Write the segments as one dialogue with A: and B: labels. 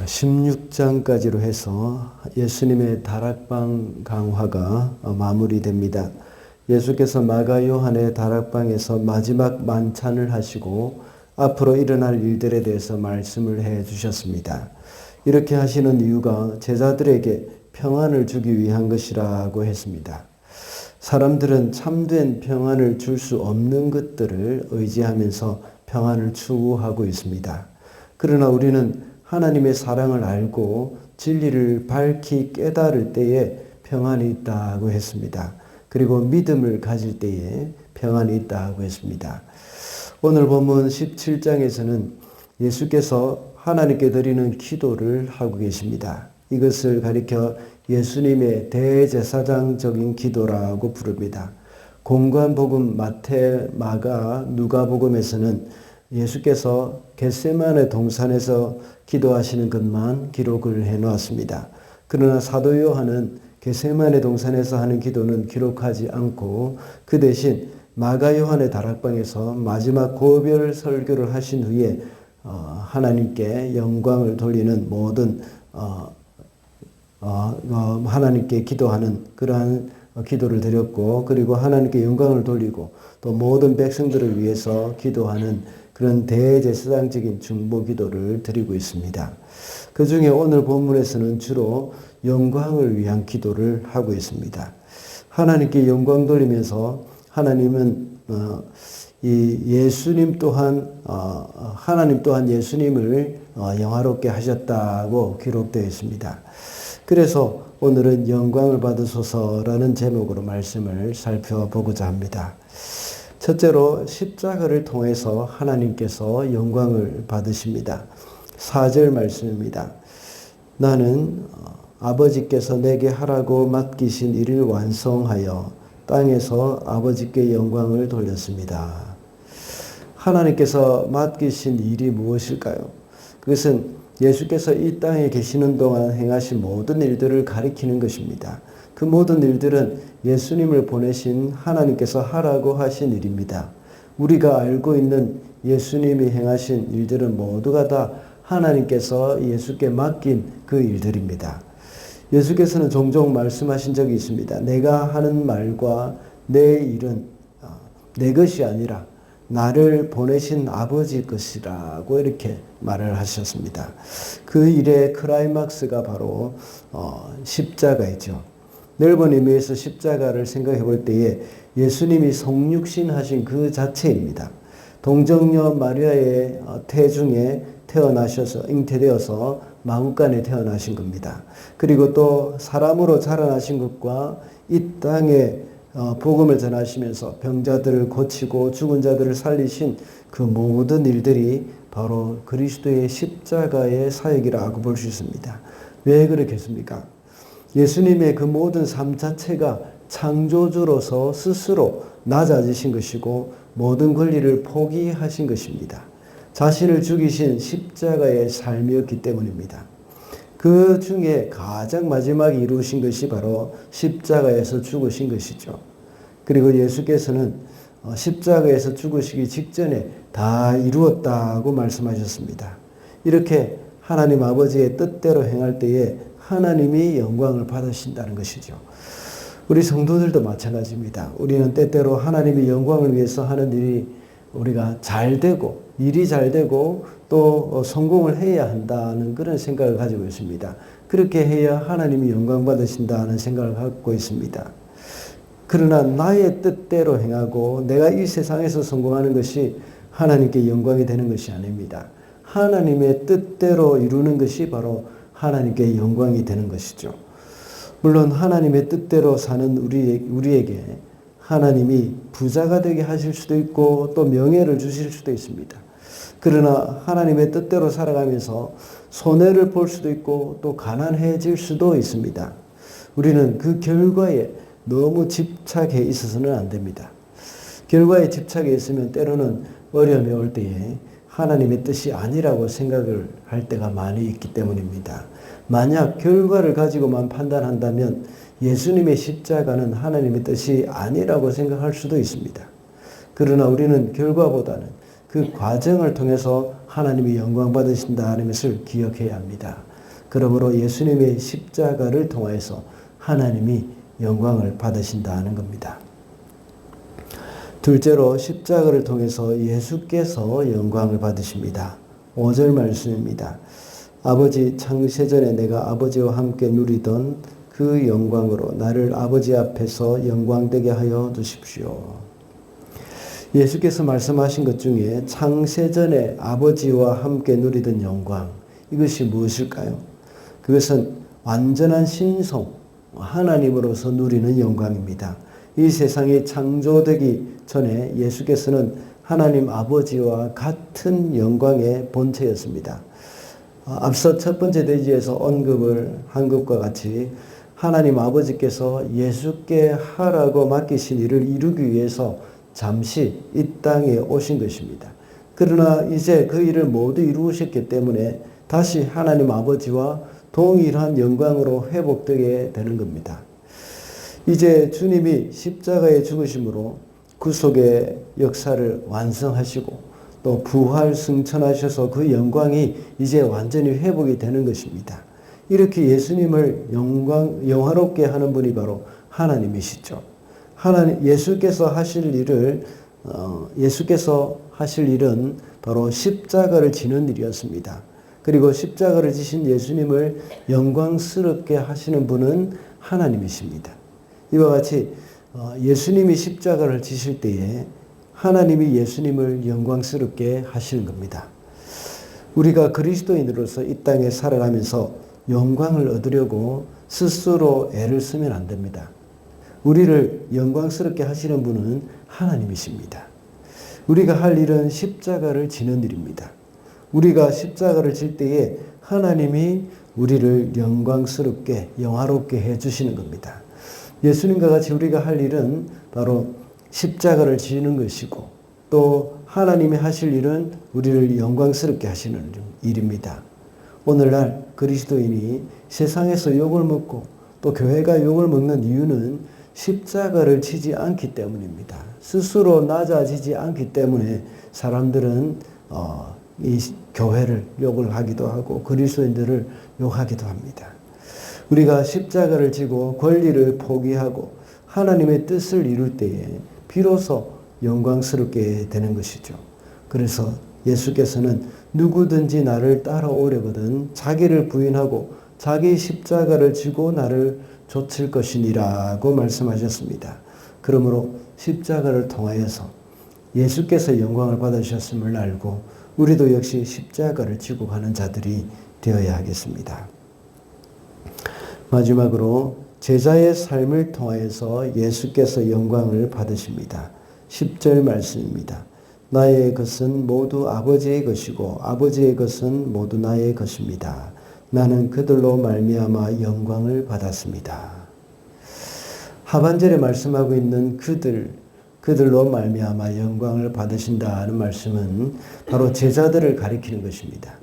A: 16장까지로 해서 예수님의 다락방 강화가 마무리됩니다. 예수께서 마가 요한의 다락방에서 마지막 만찬을 하시고 앞으로 일어날 일들에 대해서 말씀을 해 주셨습니다. 이렇게 하시는 이유가 제자들에게 평안을 주기 위한 것이라고 했습니다. 사람들은 참된 평안을 줄 수 없는 것들을 의지하면서 평안을 추구하고 있습니다. 그러나 우리는 하나님의 사랑을 알고 진리를 밝히 깨달을 때에 평안이 있다고 했습니다. 그리고 믿음을 가질 때에 평안이 있다고 했습니다. 오늘 본문 17장에서는 예수께서 하나님께 드리는 기도를 하고 계십니다. 이것을 가리켜 예수님의 대제사장적인 기도라고 부릅니다. 공관복음 마태, 마가, 누가복음에서는 예수께서 겟세마네 동산에서 기도하시는 것만 기록을 해놓았습니다. 그러나 사도 요한은 겟세마네 동산에서 하는 기도는 기록하지 않고 그 대신 마가 요한의 다락방에서 마지막 고별 설교를 하신 후에 하나님께 영광을 돌리는 모든 하나님께 기도하는 그러한 기도를 드렸고, 그리고 하나님께 영광을 돌리고 또 모든 백성들을 위해서 기도하는 그런 대제사장적인 중보 기도를 드리고 있습니다. 그 중에 오늘 본문에서는 주로 영광을 위한 기도를 하고 있습니다. 하나님께 영광 돌리면서 하나님은 이 예수님 또한 하나님 또한 예수님을 영화롭게 하셨다고 기록되어 있습니다. 그래서 오늘은 영광을 받으소서라는 제목으로 말씀을 살펴보고자 합니다. 첫째로 십자가를 통해서 하나님께서 영광을 받으십니다. 4절 말씀입니다. 나는 아버지께서 내게 하라고 맡기신 일을 완성하여 땅에서 아버지께 영광을 돌렸습니다. 하나님께서 맡기신 일이 무엇일까요? 그것은 예수께서 이 땅에 계시는 동안 행하신 모든 일들을 가리키는 것입니다. 그 모든 일들은 예수님을 보내신 하나님께서 하라고 하신 일입니다. 우리가 알고 있는 예수님이 행하신 일들은 모두가 다 하나님께서 예수께 맡긴 그 일들입니다. 예수께서는 종종 말씀하신 적이 있습니다. 내가 하는 말과 내 일은 내 것이 아니라 나를 보내신 아버지 것이라고 이렇게 말을 하셨습니다. 그 일의 클라이막스가 바로 십자가이죠. 넓은 의미에서 십자가를 생각해 볼 때에 예수님이 성육신 하신 그 자체입니다. 동정녀 마리아의 태중에 태어나셔서 잉태되어서 마구간에 태어나신 겁니다. 그리고 또 사람으로 자라나신 것과 이 땅에 복음을 전하시면서 병자들을 고치고 죽은 자들을 살리신 그 모든 일들이 바로 그리스도의 십자가의 사역이라고 볼 수 있습니다. 왜 그렇겠습니까? 예수님의 그 모든 삶 자체가 창조주로서 스스로 낮아지신 것이고 모든 권리를 포기하신 것입니다. 자신을 죽이신 십자가의 삶이었기 때문입니다. 그 중에 가장 마지막에 이루신 것이 바로 십자가에서 죽으신 것이죠. 그리고 예수께서는 십자가에서 죽으시기 직전에 다 이루었다고 말씀하셨습니다. 이렇게 하나님 아버지의 뜻대로 행할 때에 하나님이 영광을 받으신다는 것이죠. 우리 성도들도 마찬가지입니다. 우리는 때때로 하나님의 영광을 위해서 하는 일이 우리가 잘 되고 일이 잘 되고 또 성공을 해야 한다는 그런 생각을 가지고 있습니다. 그렇게 해야 하나님이 영광 받으신다는 생각을 갖고 있습니다. 그러나 나의 뜻대로 행하고 내가 이 세상에서 성공하는 것이 하나님께 영광이 되는 것이 아닙니다. 하나님의 뜻대로 이루는 것이 바로 하나님께 영광이 되는 것이죠. 물론 하나님의 뜻대로 사는 우리에게 하나님이 부자가 되게 하실 수도 있고 또 명예를 주실 수도 있습니다. 그러나 하나님의 뜻대로 살아가면서 손해를 볼 수도 있고 또 가난해질 수도 있습니다. 우리는 그 결과에 너무 집착해 있어서는 안 됩니다. 결과에 집착해 있으면 때로는 어려움이 올 때에 하나님의 뜻이 아니라고 생각을 할 때가 많이 있기 때문입니다. 만약 결과를 가지고만 판단한다면 예수님의 십자가는 하나님의 뜻이 아니라고 생각할 수도 있습니다. 그러나 우리는 결과보다는 그 과정을 통해서 하나님이 영광 받으신다는 것을 기억해야 합니다. 그러므로 예수님의 십자가를 통하여서 하나님이 영광을 받으신다는 겁니다. 둘째로 십자가를 통해서 예수께서 영광을 받으십니다. 5절 말씀입니다. 아버지 창세전에 내가 아버지와 함께 누리던 그 영광으로 나를 아버지 앞에서 영광되게 하여 주십시오. 예수께서 말씀하신 것 중에 창세전에 아버지와 함께 누리던 영광, 이것이 무엇일까요? 그것은 완전한 신성, 하나님으로서 누리는 영광입니다. 이 세상이 창조되기 전에 예수께서는 하나님 아버지와 같은 영광의 본체였습니다. 앞서 첫 번째 대지에서 언급을 한 것과 같이 하나님 아버지께서 예수께 하라고 맡기신 일을 이루기 위해서 잠시 이 땅에 오신 것입니다. 그러나 이제 그 일을 모두 이루셨기 때문에 다시 하나님 아버지와 동일한 영광으로 회복되게 되는 겁니다. 이제 주님이 십자가에 죽으심으로 구속의 역사를 완성하시고 또 부활 승천하셔서 그 영광이 이제 완전히 회복이 되는 것입니다. 이렇게 예수님을 영화롭게 하는 분이 바로 하나님이시죠. 예수께서 하실 일은 바로 십자가를 지는 일이었습니다. 그리고 십자가를 지신 예수님을 영광스럽게 하시는 분은 하나님이십니다. 이와 같이 예수님이 십자가를 지실 때에 하나님이 예수님을 영광스럽게 하시는 겁니다. 우리가 그리스도인으로서 이 땅에 살아가면서 영광을 얻으려고 스스로 애를 쓰면 안 됩니다. 우리를 영광스럽게 하시는 분은 하나님이십니다. 우리가 할 일은 십자가를 지는 일입니다. 우리가 십자가를 질 때에 하나님이 우리를 영광스럽게 영화롭게 해주시는 겁니다. 예수님과 같이 우리가 할 일은 바로 십자가를 지는 것이고 또 하나님이 하실 일은 우리를 영광스럽게 하시는 일입니다. 오늘날 그리스도인이 세상에서 욕을 먹고 또 교회가 욕을 먹는 이유는 십자가를 지지 않기 때문입니다. 스스로 낮아지지 않기 때문에 사람들은 이 교회를 욕을 하기도 하고 그리스도인들을 욕하기도 합니다. 우리가 십자가를 지고 권리를 포기하고 하나님의 뜻을 이룰 때에 비로소 영광스럽게 되는 것이죠. 그래서 예수께서는 누구든지 나를 따라오려거든 자기를 부인하고 자기 십자가를 지고 나를 좇을 것이니라고 말씀하셨습니다. 그러므로 십자가를 통하여서 예수께서 영광을 받으셨음을 알고 우리도 역시 십자가를 지고 가는 자들이 되어야 하겠습니다. 마지막으로 제자의 삶을 통하여서 예수께서 영광을 받으십니다. 10절 말씀입니다. 나의 것은 모두 아버지의 것이고 아버지의 것은 모두 나의 것입니다. 나는 그들로 말미암아 영광을 받았습니다. 하반절에 말씀하고 있는 그들로 말미암아 영광을 받으신다는 말씀은 바로 제자들을 가리키는 것입니다.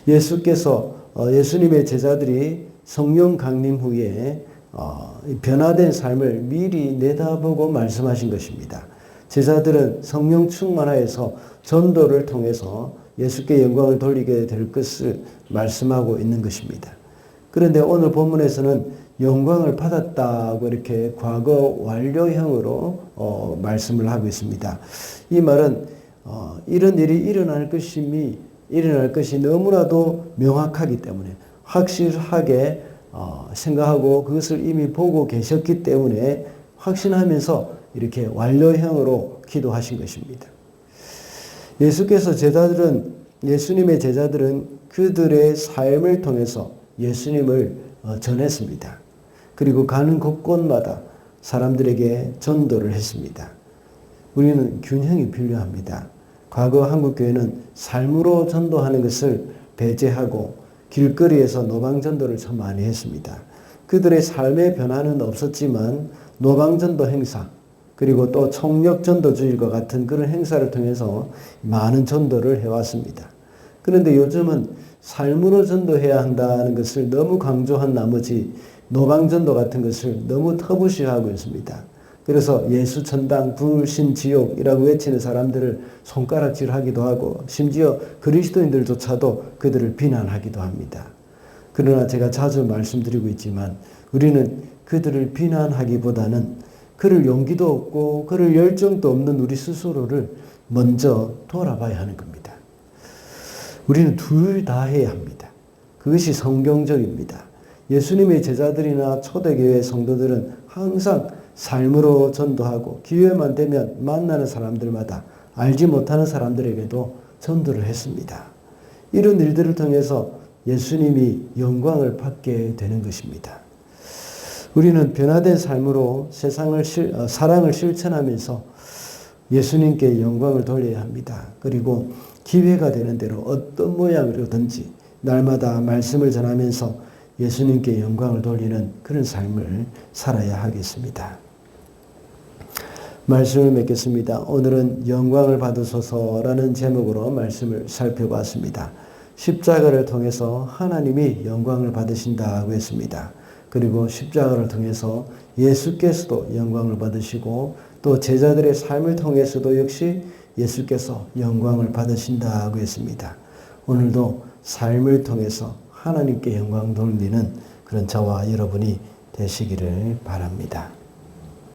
A: 예수님의 제자들이 성령 강림 후에 변화된 삶을 미리 내다보고 말씀하신 것입니다. 제자들은 성령 충만하여서 전도를 통해서 예수께 영광을 돌리게 될 것을 말씀하고 있는 것입니다. 그런데 오늘 본문에서는 영광을 받았다고 이렇게 과거 완료형으로 말씀을 하고 있습니다. 이 말은 이런 일이 일어날 것이 너무나도 명확하기 때문에 확실하게 생각하고 그것을 이미 보고 계셨기 때문에 확신하면서 이렇게 완료형으로 기도하신 것입니다. 예수님의 제자들은 그들의 삶을 통해서 예수님을 전했습니다. 그리고 가는 곳곳마다 사람들에게 전도를 했습니다. 우리는 균형이 필요합니다. 과거 한국교회는 삶으로 전도하는 것을 배제하고 길거리에서 노방전도를 참 많이 했습니다. 그들의 삶의 변화는 없었지만 노방전도 행사 그리고 또 총력전도주일과 같은 그런 행사를 통해서 많은 전도를 해왔습니다. 그런데 요즘은 삶으로 전도해야 한다는 것을 너무 강조한 나머지 노방전도 같은 것을 너무 터부시하고 있습니다. 그래서 예수천당 불신지옥이라고 외치는 사람들을 손가락질하기도 하고 심지어 그리스도인들조차도 그들을 비난하기도 합니다. 그러나 제가 자주 말씀드리고 있지만 우리는 그들을 비난하기보다는 그럴 용기도 없고 그럴 열정도 없는 우리 스스로를 먼저 돌아봐야 하는 겁니다. 우리는 둘 다 해야 합니다. 그것이 성경적입니다. 예수님의 제자들이나 초대교회 성도들은 항상 삶으로 전도하고 기회만 되면 만나는 사람들마다 알지 못하는 사람들에게도 전도를 했습니다. 이런 일들을 통해서 예수님이 영광을 받게 되는 것입니다. 우리는 변화된 삶으로 사랑을 실천하면서 예수님께 영광을 돌려야 합니다. 그리고 기회가 되는 대로 어떤 모양으로든지 날마다 말씀을 전하면서 예수님께 영광을 돌리는 그런 삶을 살아야 하겠습니다. 말씀을 맺겠습니다. 오늘은 영광을 받으소서라는 제목으로 말씀을 살펴봤습니다. 십자가를 통해서 하나님이 영광을 받으신다고 했습니다. 그리고 십자가를 통해서 예수께서도 영광을 받으시고 또 제자들의 삶을 통해서도 역시 예수께서 영광을 받으신다고 했습니다. 오늘도 삶을 통해서 하나님께 영광 돌리는 그런 저와 여러분이 되시기를 바랍니다.